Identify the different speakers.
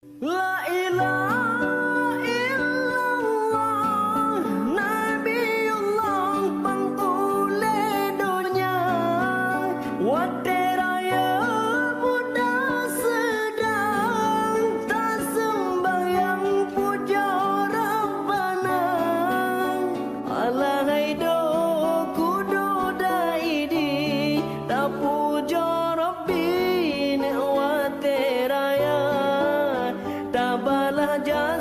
Speaker 1: La ilaha illallah Nabiullah pengule dunia Wate raya muda sedang Tak sembahyang puja Rabbana Alahai do kudu daidi Tak puja Rabbi ne wate raya Tabalah jasa